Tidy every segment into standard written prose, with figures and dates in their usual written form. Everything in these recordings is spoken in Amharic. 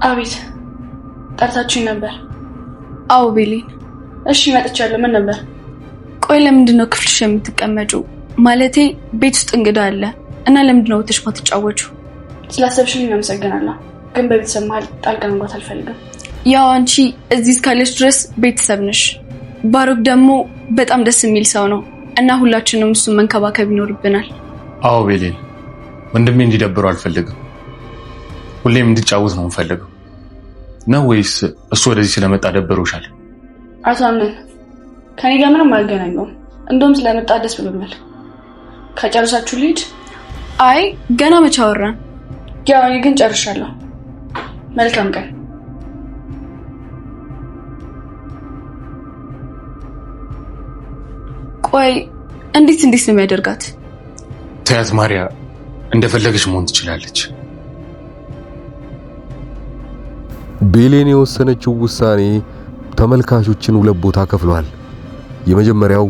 አቤት ጠርታችሁኝ ነበር? አዎ ቤሌን። እሺ መጥቻለሁ። ምን ነበር? ቆይ ለምንድነው ክፍልሽ የምትቀመጪው? ማለቴ ቤት ውስጥ እንግዳ አለ እና ለምንድነው ወጥሽ ማትጫወቺው? ስላሰብሽልኝ አመሰግናለሁ፣ ግን በቤተሰብ መሀል ጣልቃ መግባት አልፈልግም። ያው አንቺ እዚህ እስካለሽ ድረስ ቤተሰብ ነሽ። ባሮክ ደግሞ በጣም ደስ የሚል ሰው ነው እና ሁላችንም እሱን መንከባከብ ይኖርብናል። አዎ ቤሌን፣ ወንድሜ እንዲደብረው አልፈልግም። ሁሌም እንዲጫወት ነው የምፈልገው። ነው ወይስ እሱ ወደዚህ ስለመጣ ደብሮሻል? አቶ አምነን ከኔ ጋር ምንም አልገናኘውም። እንደውም ስለመጣ ደስ ብሎኛል። ከጨረሳችሁ ልሂድ? አይ ገና መቼ አወራን? ያው እኔ ግን ጨርሻለሁ። መልካም ቀን። ቆይ እንዴት ነው የሚያደርጋት? ተያት ማሪያ፣ እንደፈለገች መሆን ትችላለች። ቤሌን የወሰነችው ውሳኔ ተመልካቾችን ሁለት ቦታ ከፍሏል። የመጀመሪያው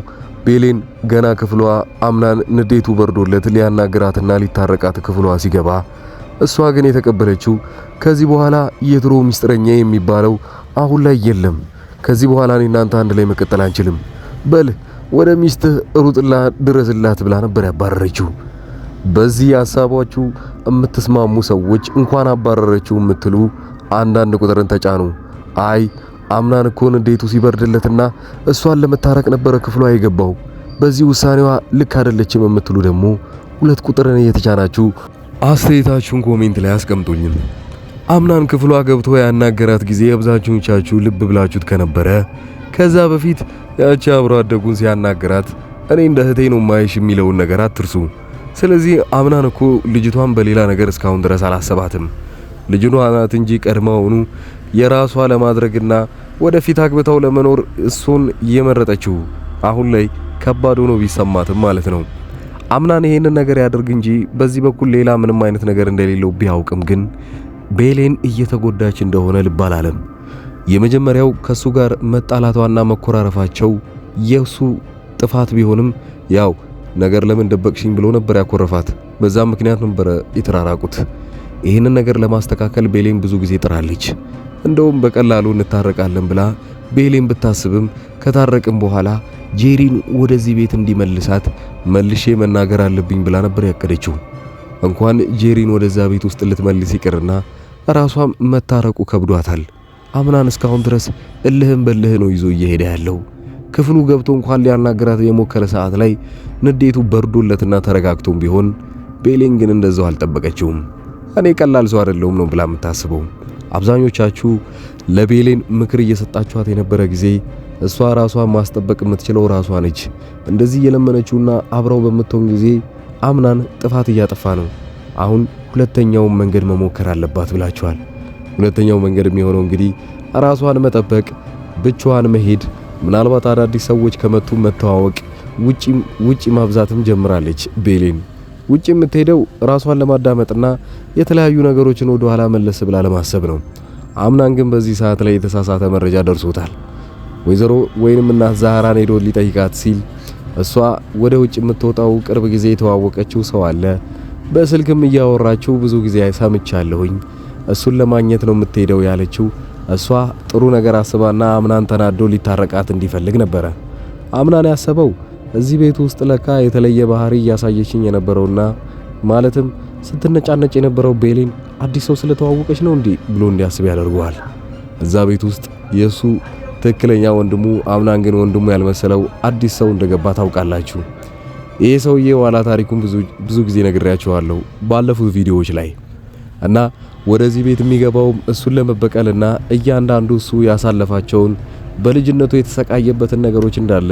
ቤሌን ገና ክፍሏ አምናን ንዴቱ በርዶለት ሊያናግራትና ሊታረቃት ክፍሏ ሲገባ፣ እሷ ግን የተቀበለችው ከዚህ በኋላ የድሮ ሚስጥረኛ የሚባለው አሁን ላይ የለም፣ ከዚህ በኋላ እኔ እናንተ አንድ ላይ መቀጠል አንችልም፣ በል ወደ ሚስትህ ሩጥላ ድረስላት ብላ ነበር ያባረረችው። በዚህ ሐሳባችሁ የምትስማሙ ሰዎች እንኳን አባረረችው የምትሉ አንዳንድ ቁጥርን ተጫኑ። አይ አምናን እኮ ንዴቱ ሲበርድለትና እሷን ለመታረቅ ነበር ክፍሏ የገባው፣ በዚህ ውሳኔዋ ልክ አይደለችም የምትሉ ደግሞ ሁለት ቁጥርን እየተጫናችሁ አስተያየታችሁን ኮሜንት ላይ አስቀምጡልኝ። አምናን ክፍሏ ገብቶ ያናገራት ጊዜ አብዛኞቻችሁ ልብ ብላችሁት ከነበረ ከዛ በፊት ያቺ አብሮ አደጉን ሲያናገራት እኔ እንደ እህቴ ነው ማይሽ የሚለውን ነገር አትርሱ። ስለዚህ አምናን እኮ ልጅቷን በሌላ ነገር እስካሁን ድረስ አላሰባትም። ልጅቷ ናት እንጂ ቀድማውኑ የራሷ ለማድረግና ወደፊት አግብታው ለመኖር እሱን የመረጠችው አሁን ላይ ከባድ ሆኖ ቢሰማትም ማለት ነው። አምናን ይሄንን ነገር ያደርግ እንጂ በዚህ በኩል ሌላ ምንም አይነት ነገር እንደሌለው ቢያውቅም ግን ቤሌን እየተጎዳች እንደሆነ ልብ አላለም። የመጀመሪያው ከሱ ጋር መጣላቷና መኮራረፋቸው የሱ ጥፋት ቢሆንም ያው ነገር ለምን ደበቅሽኝ ብሎ ነበር ያኮረፋት። በዛም ምክንያት ነበር የተራራቁት። ይህንን ነገር ለማስተካከል ቤሌን ብዙ ጊዜ ጥራለች። እንደውም በቀላሉ እንታረቃለን ብላ ቤሌን ብታስብም ከታረቅም በኋላ ጄሪን ወደዚህ ቤት እንዲመልሳት መልሼ መናገር አለብኝ ብላ ነበር ያቀደችው። እንኳን ጄሪን ወደዛ ቤት ውስጥ ልትመልስ ይቅርና ራሷም መታረቁ ከብዷታል። አምናን እስካሁን ድረስ እልህም በልህ ነው ይዞ እየሄደ ያለው። ክፍሉ ገብቶ እንኳን ሊያናገራት የሞከረ ሰዓት ላይ ንዴቱ በርዶለትና ተረጋግቶም ቢሆን ቤሌን ግን እንደዛው አልጠበቀችውም። እኔ ቀላል ሰው አይደለሁም ነው ብላ የምታስበው። አብዛኞቻችሁ ለቤሌን ምክር እየሰጣችኋት የነበረ ጊዜ እሷ ራሷን ማስጠበቅ የምትችለው ራሷ ነች። እንደዚህ የለመነችውና አብራው በመተውን ጊዜ አምናን ጥፋት እያጠፋ ነው። አሁን ሁለተኛውን መንገድ መሞከር አለባት ብላችኋል። ሁለተኛው መንገድ የሚሆነው እንግዲህ ራሷን መጠበቅ፣ ብቻዋን መሄድ፣ ምናልባት አዳዲስ ሰዎች ከመጡ መተዋወቅ፣ ውጪ ማብዛትም ጀምራለች ቤሌን። ውጪ የምትሄደው ራሷን ለማዳመጥና የተለያዩ ነገሮችን ወደ ኋላ መለስ ብላ ለማሰብ ነው። አምናን ግን በዚህ ሰዓት ላይ የተሳሳተ መረጃ ደርሶታል። ወይዘሮ ወይንም እናት ዛህራን ሄዶ ሊጠይቃት ሲል እሷ ወደ ውጭ የምትወጣው ቅርብ ጊዜ የተዋወቀችው ሰው አለ፣ በስልክም እያወራችው ብዙ ጊዜ ሰምቻለሁኝ፣ እሱን ለማግኘት ነው የምትሄደው ያለችው። እሷ ጥሩ ነገር አስባና አምናን ተናዶ ሊታረቃት እንዲፈልግ ነበረ። አምናን ያሰበው እዚህ ቤት ውስጥ ለካ የተለየ ባህሪ እያሳየችኝ የነበረውና ማለትም ስትነጫነጭ የነበረው ቤሌን አዲስ ሰው ስለተዋወቀች ነው እንዴ ብሎ እንዲያስብ ያደርገዋል። እዛ ቤት ውስጥ የሱ ትክክለኛ ወንድሙ አምናን ግን ወንድሙ ያልመሰለው አዲስ ሰው እንደገባ ታውቃላችሁ። ይሄ ሰውዬ ዋላ ታሪኩን ብዙ ጊዜ ነግሬያችኋለሁ ባለፉት ቪዲዮዎች ላይ እና ወደዚህ ቤት የሚገባው እሱን ለመበቀልና እያንዳንዱ እሱ ያሳለፋቸውን በልጅነቱ የተሰቃየበትን ነገሮች እንዳለ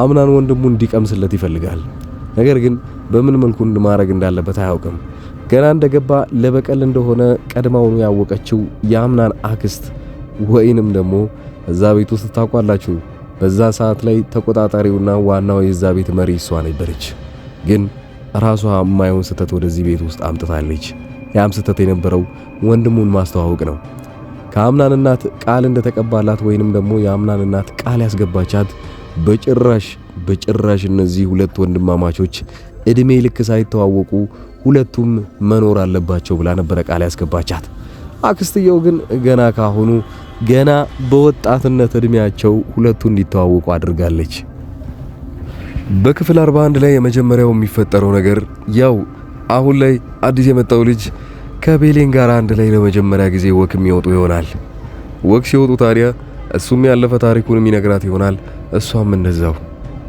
አምናን ወንድሙ እንዲቀምስለት ይፈልጋል። ነገር ግን በምን መልኩ ማድረግ እንዳለበት አያውቅም። ገና እንደገባ ለበቀል እንደሆነ ቀድማውኑ ያወቀችው የአምናን አክስት ወይንም ደግሞ እዛ ቤት ውስጥ ታውቃላችሁ፣ በዛ ሰዓት ላይ ተቆጣጣሪውና ዋናው የዛ ቤት መሪ እሷ ነበረች። ግን ራሷ የማይሆን ስህተት ወደዚህ ቤት ውስጥ አምጥታለች። ያም ስህተት የነበረው ወንድሙን ማስተዋወቅ ነው። ከአምናን እናት ቃል እንደተቀባላት ወይንም ደግሞ የአምናን እናት ቃል ያስገባቻት በጭራሽ እነዚህ ሁለት ወንድማማቾች እድሜ ልክ ሳይተዋወቁ ሁለቱም መኖር አለባቸው ብላ ነበር ቃል ያስገባቻት። አክስትየው ግን ገና በወጣትነት እድሜያቸው ሁለቱ እንዲተዋወቁ አድርጋለች። በክፍል 41 ላይ የመጀመሪያው የሚፈጠረው ነገር ያው አሁን ላይ አዲስ የመጣው ልጅ ከቤሌን ጋር አንድ ላይ ለመጀመሪያ ጊዜ ወክ የሚወጡ ይሆናል። ወክ ሲወጡ ታዲያ እሱም ያለፈ ታሪኩን የሚነግራት ይሆናል፣ እሷም እንደዛው።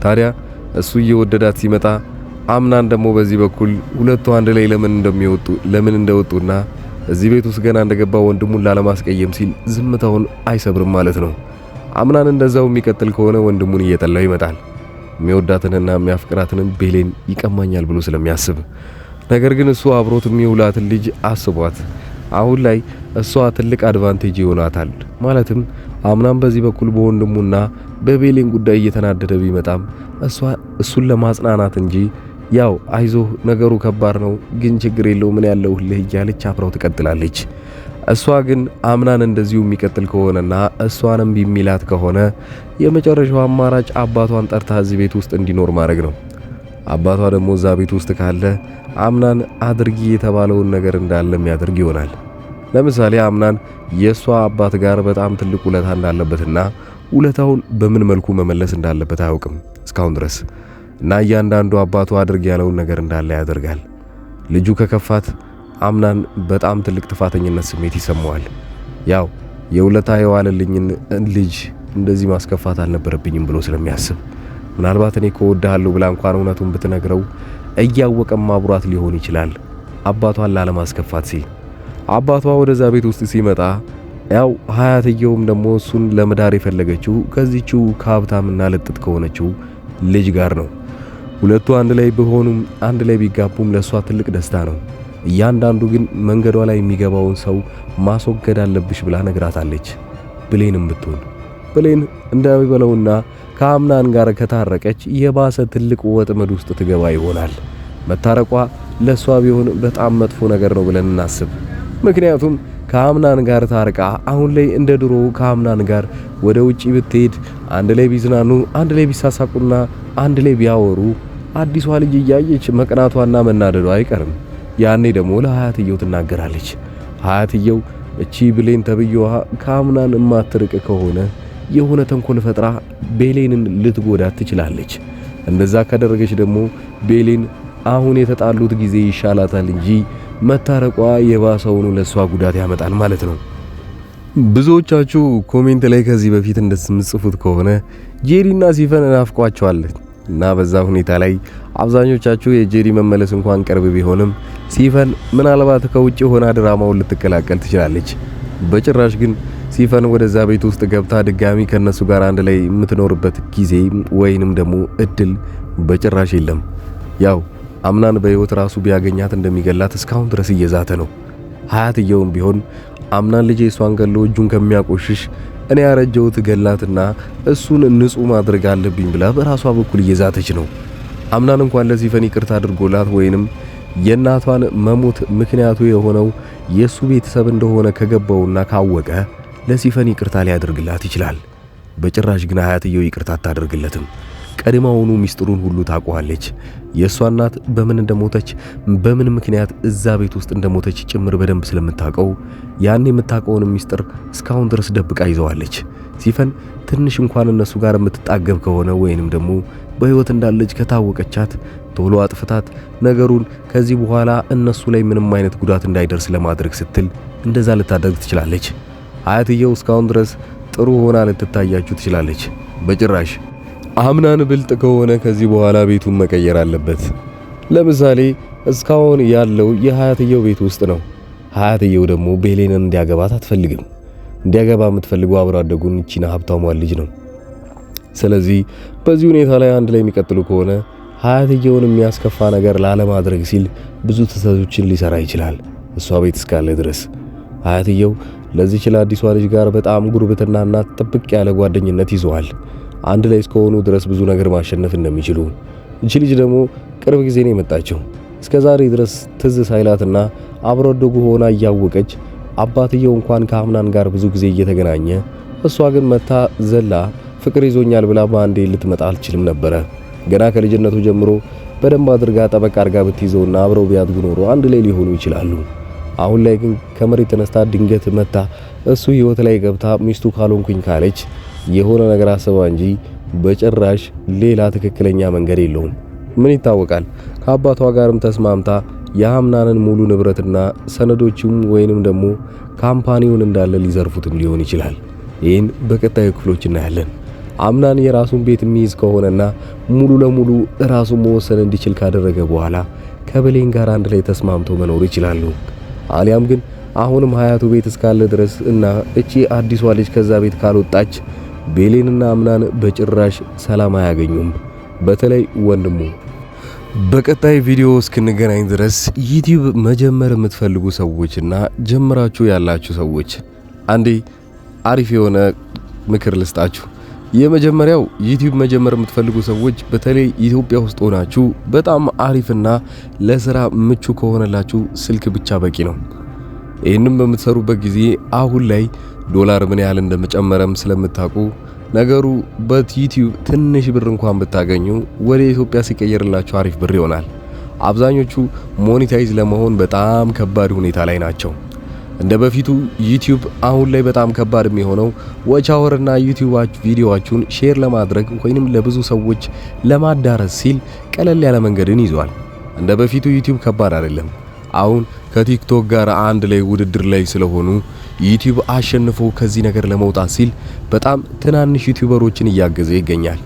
ታዲያ እሱ እየወደዳት ሲመጣ አምናን ደግሞ በዚህ በኩል ሁለቱ አንድ ላይ ለምን እንደወጡና እዚህ ቤት ውስጥ ገና እንደገባ ወንድሙን ላለማስቀየም ሲል ዝምታውን አይሰብርም ማለት ነው። አምናን እንደዛው የሚቀጥል ከሆነ ወንድሙን እየጠላው ይመጣል። የሚወዳትንና የሚያፍቅራትን ቤሌን ይቀማኛል ብሎ ስለሚያስብ፣ ነገር ግን እሱ አብሮት የሚውላትን ልጅ አስቧት አሁን ላይ እሷ ትልቅ አድቫንቴጅ ይሆናታል። ማለትም አምናን በዚህ በኩል በወንድሙና በቤሌን ጉዳይ እየተናደደ ቢመጣም እሷ እሱን ለማጽናናት እንጂ ያው አይዞህ ነገሩ ከባድ ነው ግን ችግር የለው ምን ያለውልህ እያለች አብረው ትቀጥላለች። እሷ ግን አምናን እንደዚሁ የሚቀጥል ከሆነና እሷንም ቢሚላት ከሆነ የመጨረሻው አማራጭ አባቷን ጠርታ እዚህ ቤት ውስጥ እንዲኖር ማድረግ ነው። አባቷ ደግሞ እዛ ቤት ውስጥ ካለ አምናን አድርጊ የተባለውን ነገር እንዳለ የሚያደርግ ይሆናል። ለምሳሌ አምናን የሷ አባት ጋር በጣም ትልቅ ውለታ እንዳለበትና ውለታውን በምን መልኩ መመለስ እንዳለበት አያውቅም እስካሁን ድረስ እና እያንዳንዱ አባቱ አድርግ ያለውን ነገር እንዳለ ያደርጋል። ልጁ ከከፋት አምናን በጣም ትልቅ ጥፋተኝነት ስሜት ይሰማዋል። ያው የውለታ የዋለልኝን ልጅ እንደዚህ ማስከፋት አልነበረብኝም ብሎ ስለሚያስብ ምናልባት እኔ እወድሃለሁ ብላ እንኳን እውነቱን ብትነግረው እያወቀም አብሯት ሊሆን ይችላል አባቷን ላለማስከፋት ሲል። አባቷ ወደዛ ቤት ውስጥ ሲመጣ ያው ሀያትየውም ደግሞ እሱን ለመዳር የፈለገችው ከዚህችው ከሀብታምና ለጥጥ ከሆነችው ልጅ ጋር ነው። ሁለቱ አንድ ላይ ቢሆኑም አንድ ላይ ቢጋቡም ለሷ ትልቅ ደስታ ነው። እያንዳንዱ ግን መንገዷ ላይ የሚገባውን ሰው ማስወገድ አለብሽ ብላ ነግራታለች። ብሌንም ብትሆን ብሌን እንዳይበለውና ከአምናን ጋር ከታረቀች የባሰ ትልቅ ወጥመድ ውስጥ ትገባ ይሆናል። መታረቋ ለሷ ቢሆን በጣም መጥፎ ነገር ነው ብለን እናስብ። ምክንያቱም ከአምናን ጋር ታርቃ አሁን ላይ እንደ ድሮ ከአምናን ጋር ወደ ውጪ ብትሄድ አንድ ላይ ቢዝናኑ፣ አንድ ላይ ቢሳሳቁና አንድ ላይ ቢያወሩ አዲሷ ልጅ እያየች መቅናቷና መናደዷ አይቀርም። ያኔ ደግሞ ለሀያትየው ትናገራለች። ሀያትየው እቺ ብሌን ተብየዋ ከአምናን የማትርቅ ከሆነ የሆነ ተንኮል ፈጥራ ቤሌንን ልትጎዳት ትችላለች። እንደዛ ካደረገች ደግሞ ቤሌን አሁን የተጣሉት ጊዜ ይሻላታል እንጂ መታረቋ የባሰውን ለሷ ጉዳት ያመጣል ማለት ነው። ብዙዎቻችሁ ኮሜንት ላይ ከዚህ በፊት እንደምትጽፉት ከሆነ ጄሪና ሲፈን ናፍቋቸዋል እና በዛ ሁኔታ ላይ አብዛኞቻችሁ የጄሪ መመለስ እንኳን ቅርብ ቢሆንም ሲፈን ምናልባት ከውጭ ሆና ድራማውን ልትቀላቀል ትችላለች። በጭራሽ ግን ሲፈን ወደዛ ቤት ውስጥ ገብታ ድጋሚ ከነሱ ጋር አንድ ላይ የምትኖርበት ጊዜ ወይንም ደግሞ እድል በጭራሽ የለም። ያው አምናን በህይወት ራሱ ቢያገኛት እንደሚገላት እስካሁን ድረስ እየዛተ ነው። ሀያትየውም ቢሆን አምናን ልጄ እሷን ገሎ እጁን ከሚያቆሽሽ እኔ ያረጀውት ገላትና እሱን ንጹህ ማድረግ አለብኝ ብላ በራሷ በኩል እየዛተች ነው። አምናን እንኳን ለሲፈን ይቅርታ አድርጎላት ወይንም የእናቷን መሞት ምክንያቱ የሆነው የሱ ቤተሰብ እንደሆነ ከገባውና ካወቀ ለሲፈን ይቅርታ ሊያደርግላት ይችላል። በጭራሽ ግን ሀያትየው ይቅርታ አታደርግለትም። ቀድማውኑ ሚስጥሩን ሁሉ ታውቀዋለች። የሷ እናት በምን እንደሞተች በምን ምክንያት እዛ ቤት ውስጥ እንደሞተች ጭምር በደንብ ስለምታውቀው ያን የምታውቀውን ሚስጥር እስካሁን ድረስ ደብቃ ይዘዋለች። ሲፈን ትንሽ እንኳን እነሱ ጋር የምትጣገብ ከሆነ ወይንም ደግሞ በህይወት እንዳለች ከታወቀቻት ቶሎ አጥፍታት ነገሩን ከዚህ በኋላ እነሱ ላይ ምንም አይነት ጉዳት እንዳይደርስ ለማድረግ ስትል እንደዛ ልታደርግ ትችላለች። ሀያትየው እስካሁን ድረስ ጥሩ ሆና ልትታያችሁ ትችላለች። በጭራሽ አምናን ብልጥ ከሆነ ከዚህ በኋላ ቤቱን መቀየር አለበት። ለምሳሌ እስካሁን ያለው የሀያትየው ቤት ውስጥ ነው። ሀያትየው ደግሞ ቤሌንን እንዲያገባት አትፈልግም። እንዲያገባ የምትፈልገው አብሮ አደጉን እቺና ሀብታሟን ልጅ ነው። ስለዚህ በዚህ ሁኔታ ላይ አንድ ላይ የሚቀጥሉ ከሆነ ሀያትየውን የሚያስከፋ ነገር ላለማድረግ ሲል ብዙ ትዕዛዞችን ሊሰራ ይችላል እሷ ቤት እስካለ ድረስ። ሀያትየው ለዚህች ለአዲሷ ልጅ ጋር በጣም ጉርብትናና ጥብቅ ያለ ጓደኝነት ይዘዋል። አንድ ላይ እስከሆኑ ድረስ ብዙ ነገር ማሸነፍ እንደሚችሉ። እቺ ልጅ ደግሞ ቅርብ ጊዜ ነው የመጣችው። እስከዛሬ ድረስ ትዝ ሳይላትና አብሮ አደጉ ሆና እያወቀች አባትየው እንኳን ከአምናን ጋር ብዙ ጊዜ እየተገናኘ እሷ ግን መታ ዘላ ፍቅር ይዞኛል ብላ በአንዴ ልትመጣ አልችልም ነበረ። ገና ከልጅነቱ ጀምሮ በደንብ አድርጋ ጠበቅ አድርጋ ብትይዘውና አብረው ቢያድጉ ኖሮ አንድ ላይ ሊሆኑ ይችላሉ። አሁን ላይ ግን ከመሬት ተነስታ ድንገት መታ እሱ ህይወት ላይ ገብታ ሚስቱ ካልሆንኩኝ ካለች የሆነ ነገር አስባ እንጂ በጭራሽ ሌላ ትክክለኛ መንገድ የለውም። ምን ይታወቃል ከአባቷ ጋርም ተስማምታ የአምናንን ሙሉ ንብረትና ሰነዶችም ወይንም ደግሞ ካምፓኒውን እንዳለ ሊዘርፉትም ሊሆን ይችላል። ይህን በቀጣዩ ክፍሎች እናያለን። አምናን የራሱን ቤት የሚይዝ ከሆነና ሙሉ ለሙሉ ራሱን መወሰን እንዲችል ካደረገ በኋላ ከብሌን ጋር አንድ ላይ ተስማምቶ መኖር ይችላሉ። አሊያም ግን አሁንም ሀያቱ ቤት እስካለ ድረስ እና እቺ አዲሷ ልጅ ከዛ ቤት ካልወጣች ብሌንና አምናን በጭራሽ ሰላም አያገኙም። በተለይ ወንድሙ። በቀጣይ ቪዲዮ እስክንገናኝ ድረስ ዩቲዩብ መጀመር የምትፈልጉ ሰዎችና ጀምራችሁ ያላችሁ ሰዎች አንዴ አሪፍ የሆነ ምክር ልስጣችሁ። የመጀመሪያው ዩቲዩብ መጀመር የምትፈልጉ ሰዎች በተለይ ኢትዮጵያ ውስጥ ሆናችሁ በጣም አሪፍና ለስራ ምቹ ከሆነላችሁ ስልክ ብቻ በቂ ነው። ይህንም በምትሰሩበት ጊዜ አሁን ላይ ዶላር ምን ያህል እንደመጨመረም ስለምታውቁ ነገሩ በዩቲዩብ ትንሽ ብር እንኳን ብታገኙ ወደ ኢትዮጵያ ሲቀየርላችሁ አሪፍ ብር ይሆናል። አብዛኞቹ ሞኔታይዝ ለመሆን በጣም ከባድ ሁኔታ ላይ ናቸው። እንደ በፊቱ ዩቲዩብ አሁን ላይ በጣም ከባድ የሚሆነው ዋች አወርና ዩቲዩብ ቪዲዮአችሁን ሼር ለማድረግ ወይንም ለብዙ ሰዎች ለማዳረስ ሲል ቀለል ያለ መንገድን ይዟል። እንደ በፊቱ ዩቲዩብ ከባድ አይደለም። አሁን ከቲክቶክ ጋር አንድ ላይ ውድድር ላይ ስለሆኑ ዩቲዩብ አሸንፎ ከዚህ ነገር ለመውጣት ሲል በጣም ትናንሽ ዩቲዩበሮችን እያገዘ ይገኛል።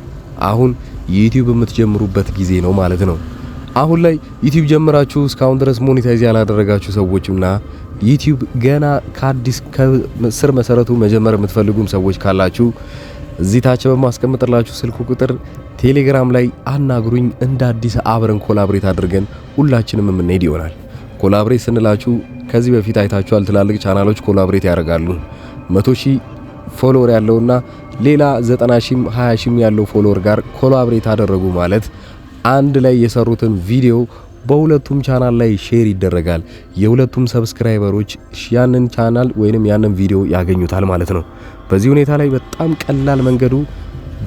አሁን ዩቲዩብ የምትጀምሩበት ጊዜ ነው ማለት ነው። አሁን ላይ ዩቲዩብ ጀምራችሁ እስካሁን ድረስ ሞኔታይዝ ያላደረጋችሁ ሰዎችና ዩቲዩብ ገና ከአዲስ ከስር መሰረቱ መጀመር የምትፈልጉም ሰዎች ካላችሁ እዚህ ታች በማስቀምጥላችሁ ስልክ ቁጥር ቴሌግራም ላይ አናግሩኝ። እንደ አዲስ አብረን ኮላብሬት አድርገን ሁላችንም የምንሄድ ይሆናል። ኮላብሬት ስንላችሁ ከዚህ በፊት አይታችኋል። ትላልቅ ቻናሎች ኮላብሬት ያደርጋሉ። 100,000 ፎሎወር ያለውና ሌላ 90,000 20,000 ያለው ፎሎወር ጋር ኮላብሬት አደረጉ ማለት አንድ ላይ የሰሩትን ቪዲዮ በሁለቱም ቻናል ላይ ሼር ይደረጋል። የሁለቱም ሰብስክራይበሮች ያንን ቻናል ወይንም ያንን ቪዲዮ ያገኙታል ማለት ነው። በዚህ ሁኔታ ላይ በጣም ቀላል መንገዱ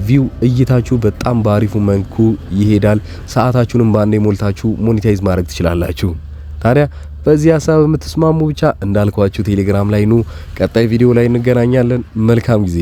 ቪው እይታችሁ በጣም ባሪፉ መንኩ ይሄዳል። ሰዓታችሁንም ባንዴ ሞልታችሁ ሞኔታይዝ ማድረግ ትችላላችሁ። ታዲያ በዚህ ሐሳብ የምትስማሙ ብቻ እንዳልኳችሁ ቴሌግራም ላይ ኑ። ቀጣይ ቪዲዮ ላይ እንገናኛለን። መልካም ጊዜ